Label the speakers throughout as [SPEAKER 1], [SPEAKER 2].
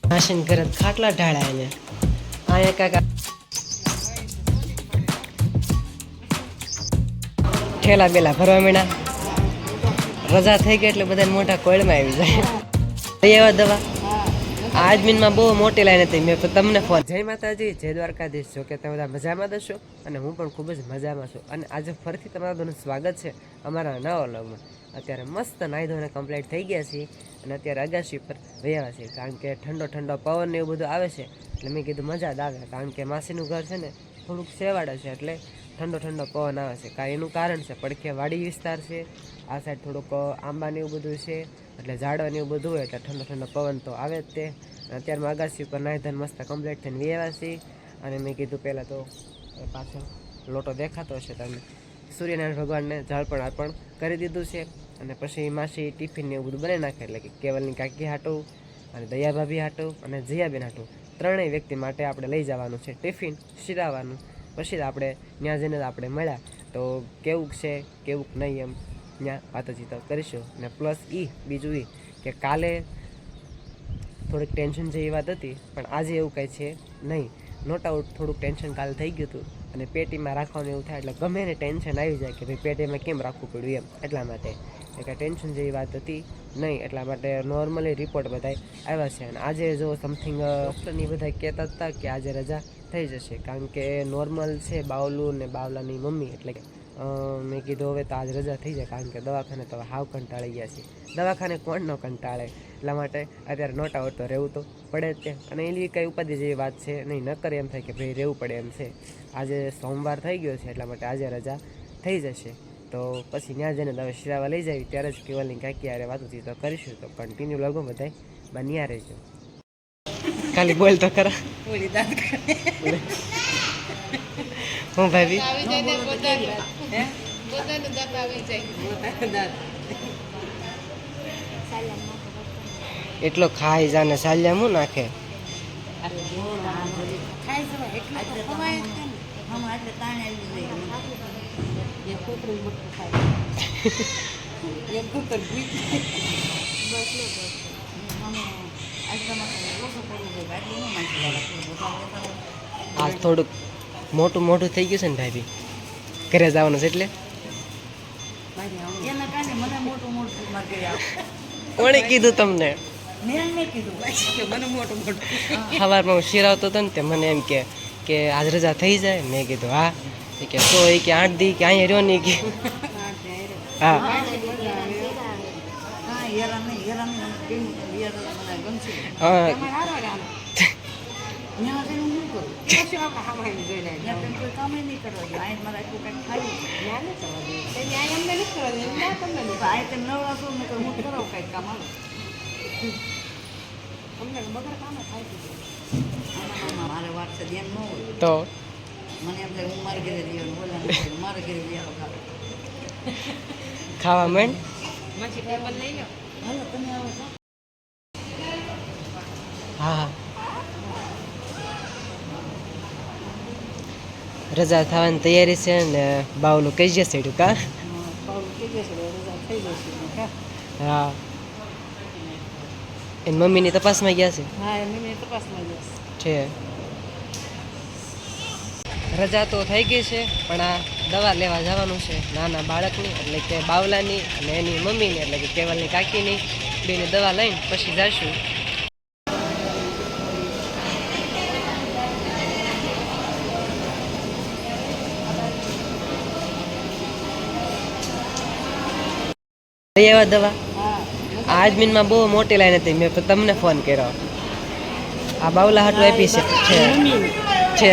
[SPEAKER 1] માસીન ઘરે ખાટલા ઢાળ્યા એને અહીંયા કાકા ઠેલા બેલા ભરવા મીણા રજા થઈ ગઈ એટલે બધા મોટા કોયડમાં આવી જાય એવા દવા આજમીનમાં બહુ મોટી લાઈન હતી મેં તમને ફોન જય માતાજી જય દ્વારકાધીશ જો કે તમે બધા મજામાં દશો અને હું પણ ખૂબ જ મજામાં છું અને આજે ફરીથી તમારા બધાનું સ્વાગત છે અમારા નવા વ્લોગમાં અત્યારે મસ્ત નાહી ધોઈને કમ્પ્લીટ થઈ ગયા છીએ અને અત્યારે અગાશી પર વયા છીએ કારણ કે ઠંડો ઠંડો પવન ને એવું બધું આવે છે એટલે મેં કીધું મજા જ આવે કારણ કે માસીનું ઘર છે ને થોડુંક સેવાડે છે એટલે ઠંડો ઠંડો પવન આવે છે કાંઈ એનું કારણ છે પડખે વાડી વિસ્તાર છે આ સાઈડ થોડુંક આંબાને એવું બધું છે એટલે ઝાડવાને એવું બધું હોય એટલે ઠંડો ઠંડો પવન તો આવે જ તે અત્યારમાં અગાસી ઉપર નાહી ધોઈને મસ્ત કમ્પ્લીટ થઈને વ્યવા છીએ અને મેં કીધું પહેલાં તો પાછળ લોટો દેખાતો હશે તમને સૂર્યનારાયણ ભગવાનને જળપણ અર્પણ કરી દીધું છે અને પછી માસી ટિફિનને એવું બધું બનાવી નાખે એટલે કે કેવલની કાકી હાટું અને દયા ભાભી હાટું અને જયાબેન હાટું ત્રણેય વ્યક્તિ માટે આપણે લઈ જવાનું છે ટિફિન શીરાવાનું પછી આપણે ત્યાં જઈને આપણે મળ્યા તો કેવું છે કેવું નહીં એમ ત્યાં વાતચીતો કરીશું અને પ્લસ બીજું કે કાલે થોડીક ટેન્શન જેવી વાત હતી પણ આજે એવું કંઈ છે નહીં નોટ આઉટ થોડુંક ટેન્શન કાલે થઈ ગયું હતું અને પેટીમાં રાખવાનું એવું થાય એટલે ગમે એને ટેન્શન આવી જાય કે ભાઈ પેટીમાં કેમ રાખવું પડ્યું એમ એટલા માટે એટલે ટેન્શન જેવી વાત હતી નહીં એટલા માટે નોર્મલી રિપોર્ટ બધા આવ્યા છે અને આજે જો સમથિંગ ડૉક્ટરની બધા કહેતા હતા કે આજે રજા થઈ જશે કારણ કે નોર્મલ છે બાવલું ને બાવલાની મમ્મી એટલે કે મેં કીધું હવે તો આજ રજા થઈ જાય કારણ કે દવાખાને તો હાવ કંટાળી ગયા છે દવાખાને કોણ ન કંટાળે એટલા માટે અત્યારે નોટ આઉટ તો રહેવું તો પડે જ છે અને એની કંઈ ઉપાધિ જેવી વાત છે નહીં ન કરે એમ થાય કે ભાઈ રહેવું પડે એમ છે આજે સોમવાર થઈ ગયો છે એટલા માટે આજે રજા થઈ જશે તો પછી ત્યાં જઈને દવા શિરાવા લઈ જાય ત્યારે જ કેવલની કાકી યારે વાતચીત તો કરીશું તો કન્ટિન્યુ લગો બધા બન્યા રહેજો ખાલી બોલ તો ખરા હું ભાભી એટલો ખાઈ જાને સાલ્યા હું નાખે આજ થોડુંક મોટું મોટું થઈ ગયું છે ને ભાભી ઘરે જવાનું છે એટલે કોણે કીધું તમને સવારમાં હું શિરાવતો હતો ને તે મને એમ કે આજ રજા થઈ જાય મેં કીધું હા કે તો એ કે 8 દી કે અહીંયા રહ્યો નહીં કે હા તો ખાવા માંડ હા રજા થવાની તૈયારી છે ને બાવલું કહી જશે એટલું કા હા એની મમ્મીની તપાસમાં ગયા છે રજા તો થઈ ગઈ છે પણ આ દવા લેવા જવાનું છે નાના બાળકની એટલે કે બાવલાની અને એની મમ્મીની એટલે કે કેવલની કાકીની બેની દવા લઈને પછી જઈશું એવા દવા આજમીનમાં બહુ મોટી લાઈન હતી મેં તમને ફોન કર્યો આ બાવલા હાટું આપી છે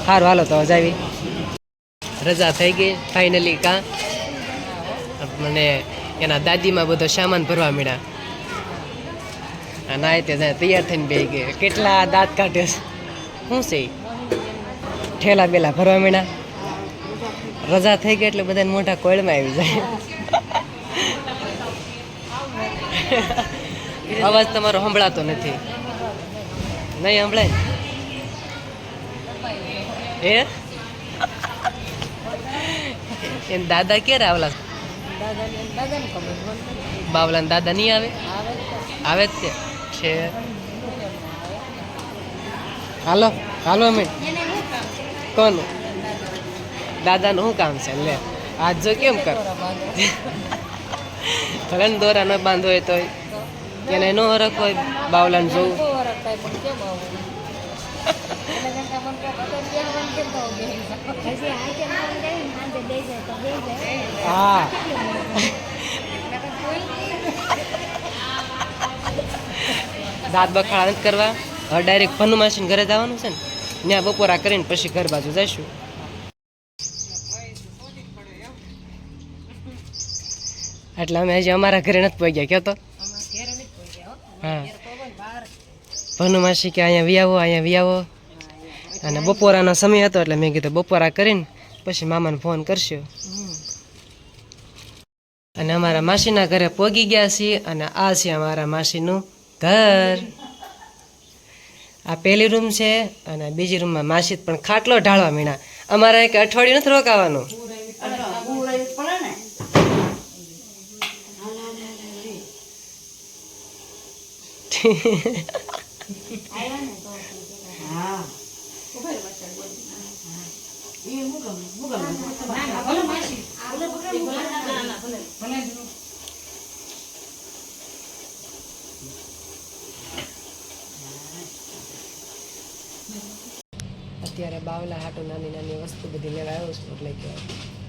[SPEAKER 1] સારું હાલો તો જાવી રજા થઈ ગઈ ફાઇનલી કાં મને એના દાદીમાં બધો સામાન ભરવા મળ્યા અને આ તે તૈયાર થઈને બે ગઈ કેટલા દાંત કાઢે શું છે ઠેલા બેલા ભરવા મળ્યા રજા થઈ ગઈ એટલે બધાને મોટા કોયડમાં આવી જાય અવાજ તમારો સંભળાતો નથી નહીં સંભળાય એમ દાદા ક્યારે આવલા બાવલા દાદા નહીં આવે આવે જ છે હાલો હાલો મિનિટ કોનું દાદાનું શું કામ છે લે આજ જો કેમ કર ભલે ને દોરા ન બાંધો હોય તો એને ન હરખ હોય બાવલાને જોવું હા દાંત બખાડા નથી કરવા હવે ડાયરેક્ટ ભનુ માસીને ઘરે જવાનું છે ને ત્યાં બપોરા કરીને પછી ઘર બાજુ જઈશું એટલે અમે હજી અમારા ઘરે નથી પહોંચ્યા કયો તો હા ભનુ માસી કે અહીંયા વિયાવો અને બપોરાનો સમય હતો એટલે મેં કીધું બપોરા કરીને પછી મામાને ફોન કરશું અને અમારા માસીના ઘરે પહોંચી ગયા છીએ અને આ છે અમારા માસીનું ઘર આ પહેલી રૂમ છે અને બીજી રૂમમાં માસી પણ ખાટલો ઢાળવા મીણા અમારે એક અઠવાડિયું નથી રોકાવાનું અત્યારે બાવલા હાટો નાની નાની વસ્તુ બધી લેવા આવ્યો છું એટલે કે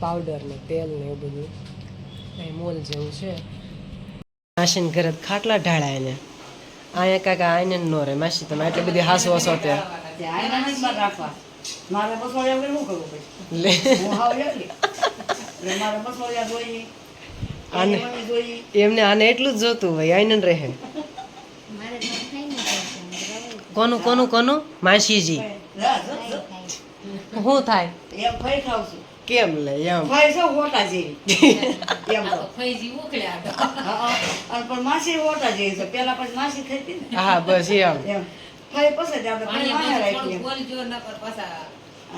[SPEAKER 1] પાવડર ને તેલ ને એવું બધું અહીં મોલ જેવું છે માસીને ઘરે ખાટલા ઢાળા એને અહીંયા કાકા આઈને ન રે માસી તમે એટલી બધી હાસો હસો ત્યાં
[SPEAKER 2] મારે બસોડિયા વગર શું કરવું પછી
[SPEAKER 1] લે
[SPEAKER 2] હું હાવ એકલી એટલે મારે બસોડિયા જોઈએ
[SPEAKER 1] આને એમને આને એટલું જ જોતું ભાઈ આઈને રહે કોનું કોનું કોનું માસીજી શું થાય
[SPEAKER 2] એમ ફઈ ખાવ છું
[SPEAKER 1] કેમ લે એમ
[SPEAKER 2] ફઈ છો હોટા જેવી એમ તો ફઈજી ઉકળ્યા અને પણ માસી હોટા જેવી છે પેલા પછી માસી થતી ને
[SPEAKER 1] હા બસ એમ
[SPEAKER 2] એમ ફઈ પછી આપણે ફઈ માને રાખી એમ બોલજો ના પર પાછા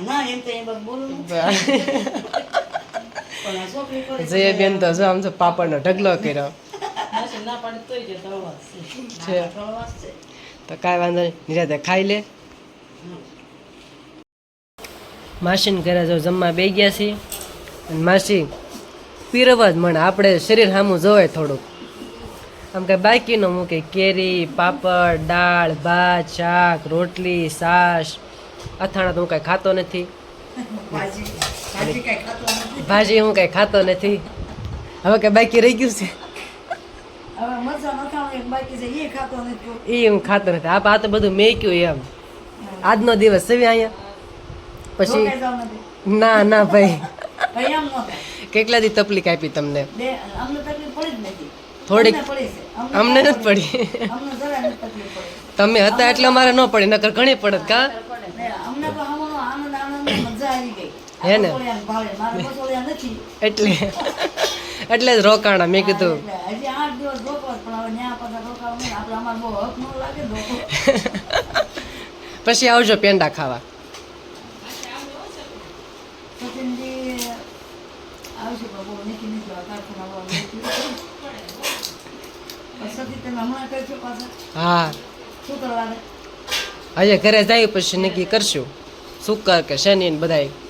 [SPEAKER 2] ના એમ તો એમ બસ બોલું પણ આ છોકરી કરે
[SPEAKER 1] જય બેન તો જો આમ તો પાપડનો ઢગલો કર્યો
[SPEAKER 2] માસી ના પાડે તોય જે તળવાસ
[SPEAKER 1] છે
[SPEAKER 2] તળવાસ છે
[SPEAKER 1] તો કાંઈ વાંધો નહીં નિરાતે ખાઈ લે માસીને ઘરે જો જમવા બે ગયા છીએ અને માસી પીરવા જ મને આપણે શરીર સામું જોવાય થોડુંક આમ કાંઈ બાકી ન મૂકે કેરી પાપડ દાળ ભાત શાક રોટલી છાશ અથાણા તો હું કાંઈ ખાતો નથી ભાજી હું કાંઈ ખાતો નથી હવે કાંઈ બાકી રહી ગયું છે
[SPEAKER 2] હવે મરચાં નખાવાનું એક બાકી છે એ ખાતો નથી
[SPEAKER 1] એ હું ખાતો નથી આ તો બધું મેક્યું એમ આજનો દિવસ છે અહીંયા પછી ના ના ભાઈ
[SPEAKER 2] ભાઈ એમ ન થાય
[SPEAKER 1] કેટલા દી તકલીફ આપી તમને
[SPEAKER 2] અમને તકલીફ પડી જ નથી
[SPEAKER 1] થોડીક
[SPEAKER 2] પડી છે
[SPEAKER 1] અમને નથી પડી
[SPEAKER 2] અમને જરા નથી તકલીફ પડી
[SPEAKER 1] તમે હતા એટલે અમારે ન પડી નકર ઘણી પડત કા
[SPEAKER 2] અમને તો આમાં આનંદ આનંદ મજા આવી ગઈ
[SPEAKER 1] હે ને
[SPEAKER 2] ભાવે મારે બસોડિયા નથી
[SPEAKER 1] એટલે જ રોકાણા મેં કીધું
[SPEAKER 2] હજી 8 દિવસ રોકવા પણ હવે ન્યા પાછા રોકાવા નહીં આપણે અમારે બહુ હક ન લાગે રોકો
[SPEAKER 1] પછી આવજો પેંડા ખાવા
[SPEAKER 2] સચિનજી આવશે પણ બહુ નીકળી નીકળો કારખાના સતી તમે હમણાં કરશો પાછા
[SPEAKER 1] હા
[SPEAKER 2] શું કરવાને
[SPEAKER 1] હજે ઘરે જાય પછી નક્કી કરશું શુક્ર કે શનિ ને બધાય